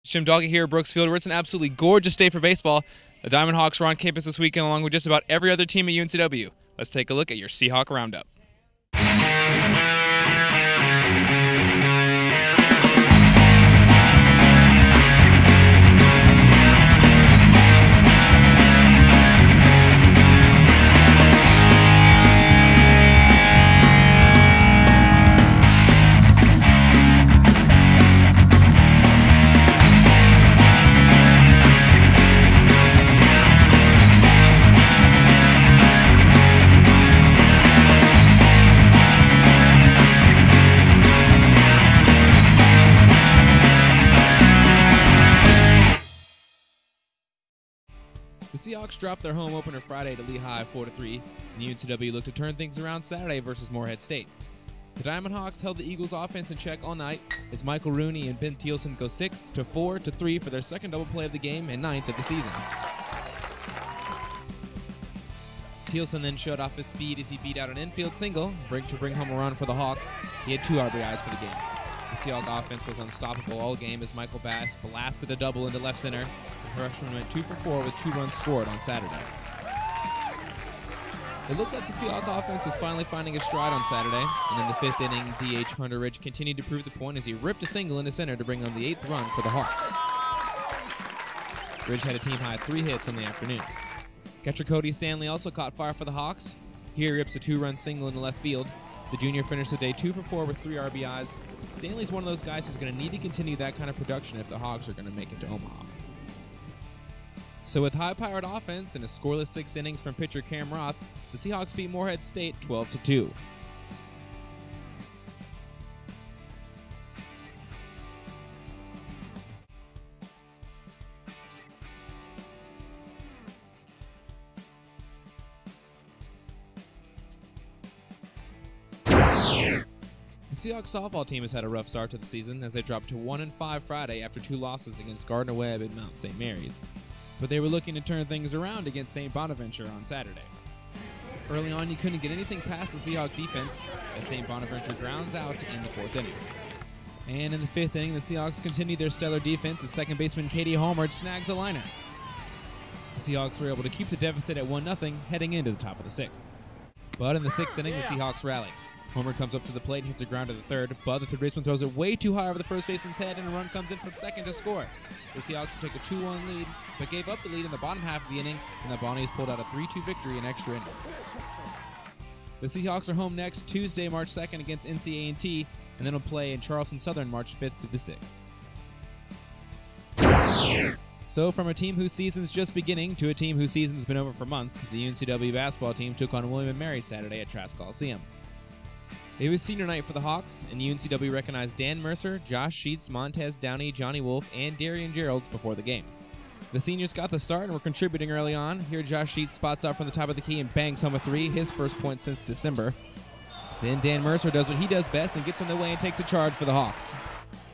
Jim Doggett here at Brooksfield, where it's an absolutely gorgeous day for baseball. The Diamond Hawks are on campus this weekend along with just about every other team at UNCW. Let's take a look at your Seahawk Roundup. The Seahawks dropped their home opener Friday to Lehigh 4-3, and UNCW looked to turn things around Saturday versus Morehead State. The Diamond Hawks held the Eagles' offense in check all night as Michael Rooney and Ben Thielsen go 6-4-3 for their second double play of the game and 9th of the season. Thielsen then showed off his speed as he beat out an infield single to bring home a run for the Hawks. He had 2 RBIs for the game. The Seahawks offense was unstoppable all game as Michael Bass blasted a double into left center. The freshman went 2 for 4 with 2 runs scored on Saturday. It looked like the Seahawks offense was finally finding its stride on Saturday, and in the 5th inning, DH Hunter Ridge continued to prove the point as he ripped a single into center to bring home the 8th run for the Hawks. Ridge had a team-high 3 hits in the afternoon. Catcher Cody Stanley also caught fire for the Hawks. Here he rips a 2-run single into left field. The junior finished the day 2 for 4 with 3 RBIs. Stanley's one of those guys who's going to need to continue that kind of production if the Hawks are going to make it to Omaha. So with high-powered offense and a scoreless 6 innings from pitcher Cam Roth, the Seahawks beat Morehead State 12-2. The Seahawks softball team has had a rough start to the season as they dropped to 1-5 Friday after 2 losses against Gardner Webb and Mount St. Mary's. But they were looking to turn things around against St. Bonaventure on Saturday. Early on, you couldn't get anything past the Seahawks defense as St. Bonaventure grounds out in the 4th inning. And in the 5th inning, the Seahawks continued their stellar defense as second baseman Katie Holmard snags a liner. The Seahawks were able to keep the deficit at 1-0 heading into the top of the 6th. But in the 6th inning, the Seahawks rallied. Homer comes up to the plate and hits a ground to the 3rd, but the third baseman throws it way too high over the first baseman's head, and a run comes in from second to score. The Seahawks would take a 2-1 lead, but gave up the lead in the bottom half of the inning, and the Bonnies pulled out a 3-2 victory in extra innings. The Seahawks are home next Tuesday, March 2nd against NC A&T, and then will play in Charleston Southern March 5th through the 6th. So from a team whose season's just beginning to a team whose season's been over for months, the UNCW basketball team took on William & Mary Saturday at Trask Coliseum. It was senior night for the Hawks, and UNCW recognized Dan Mercer, Josh Sheets, Montez Downey, Johnny Wolf, and Darian Geralds before the game. The seniors got the start and were contributing early on. Here Josh Sheets spots up from the top of the key and bangs home a 3, his first point since December. Then Dan Mercer does what he does best and gets in the way and takes a charge for the Hawks.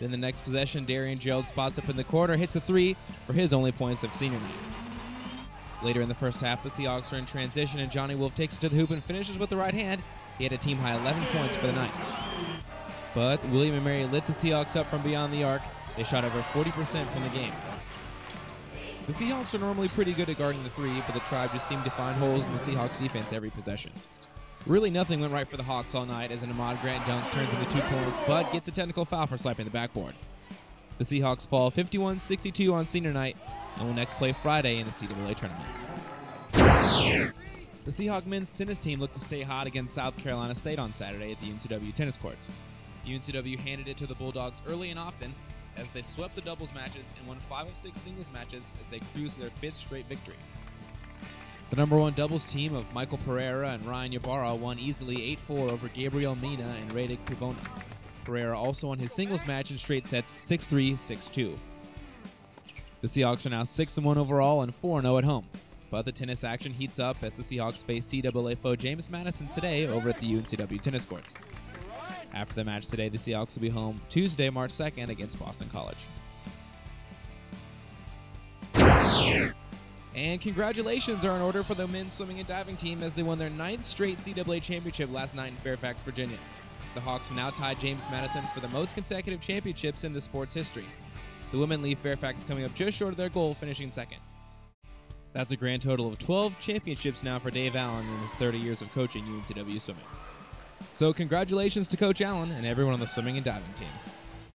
Then the next possession, Darian Geralds spots up in the corner, hits a 3 for his only points of senior night. Later in the first half, the Seahawks are in transition and Johnny Wolf takes it to the hoop and finishes with the right hand. He had a team-high 11 points for the night. But William & Mary lit the Seahawks up from beyond the arc. They shot over 40% from the game. The Seahawks are normally pretty good at guarding the 3, but the Tribe just seemed to find holes in the Seahawks defense every possession. Really nothing went right for the Hawks all night as an Ahmad Grant dunk turns into 2 points, but gets a technical foul for swiping the backboard. The Seahawks fall 51-62 on senior night and will next play Friday in the CAA tournament. The Seahawk men's tennis team looked to stay hot against South Carolina State on Saturday at the UNCW tennis courts. UNCW handed it to the Bulldogs early and often as they swept the doubles matches and won 5 of 6 singles matches as they cruised to their 5th straight victory. The number 1 doubles team of Michael Pereira and Ryan Ybarra won easily 8-4 over Gabriel Mina and Radek Pivona. Pereira also won his singles match in straight sets 6-3, 6-2. The Seahawks are now 6-1 overall and 4-0 at home. But the tennis action heats up as the Seahawks face CAA foe James Madison today over at the UNCW tennis courts. After the match today, the Seahawks will be home Tuesday, March 2nd against Boston College. And congratulations are in order for the men's swimming and diving team as they won their 9th straight CAA championship last night in Fairfax, Virginia. The Hawks have now tied James Madison for the most consecutive championships in the sport's history. The women leave Fairfax coming up just short of their goal, finishing second. That's a grand total of 12 championships now for Dave Allen in his 30 years of coaching UNCW swimming. So congratulations to Coach Allen and everyone on the swimming and diving team.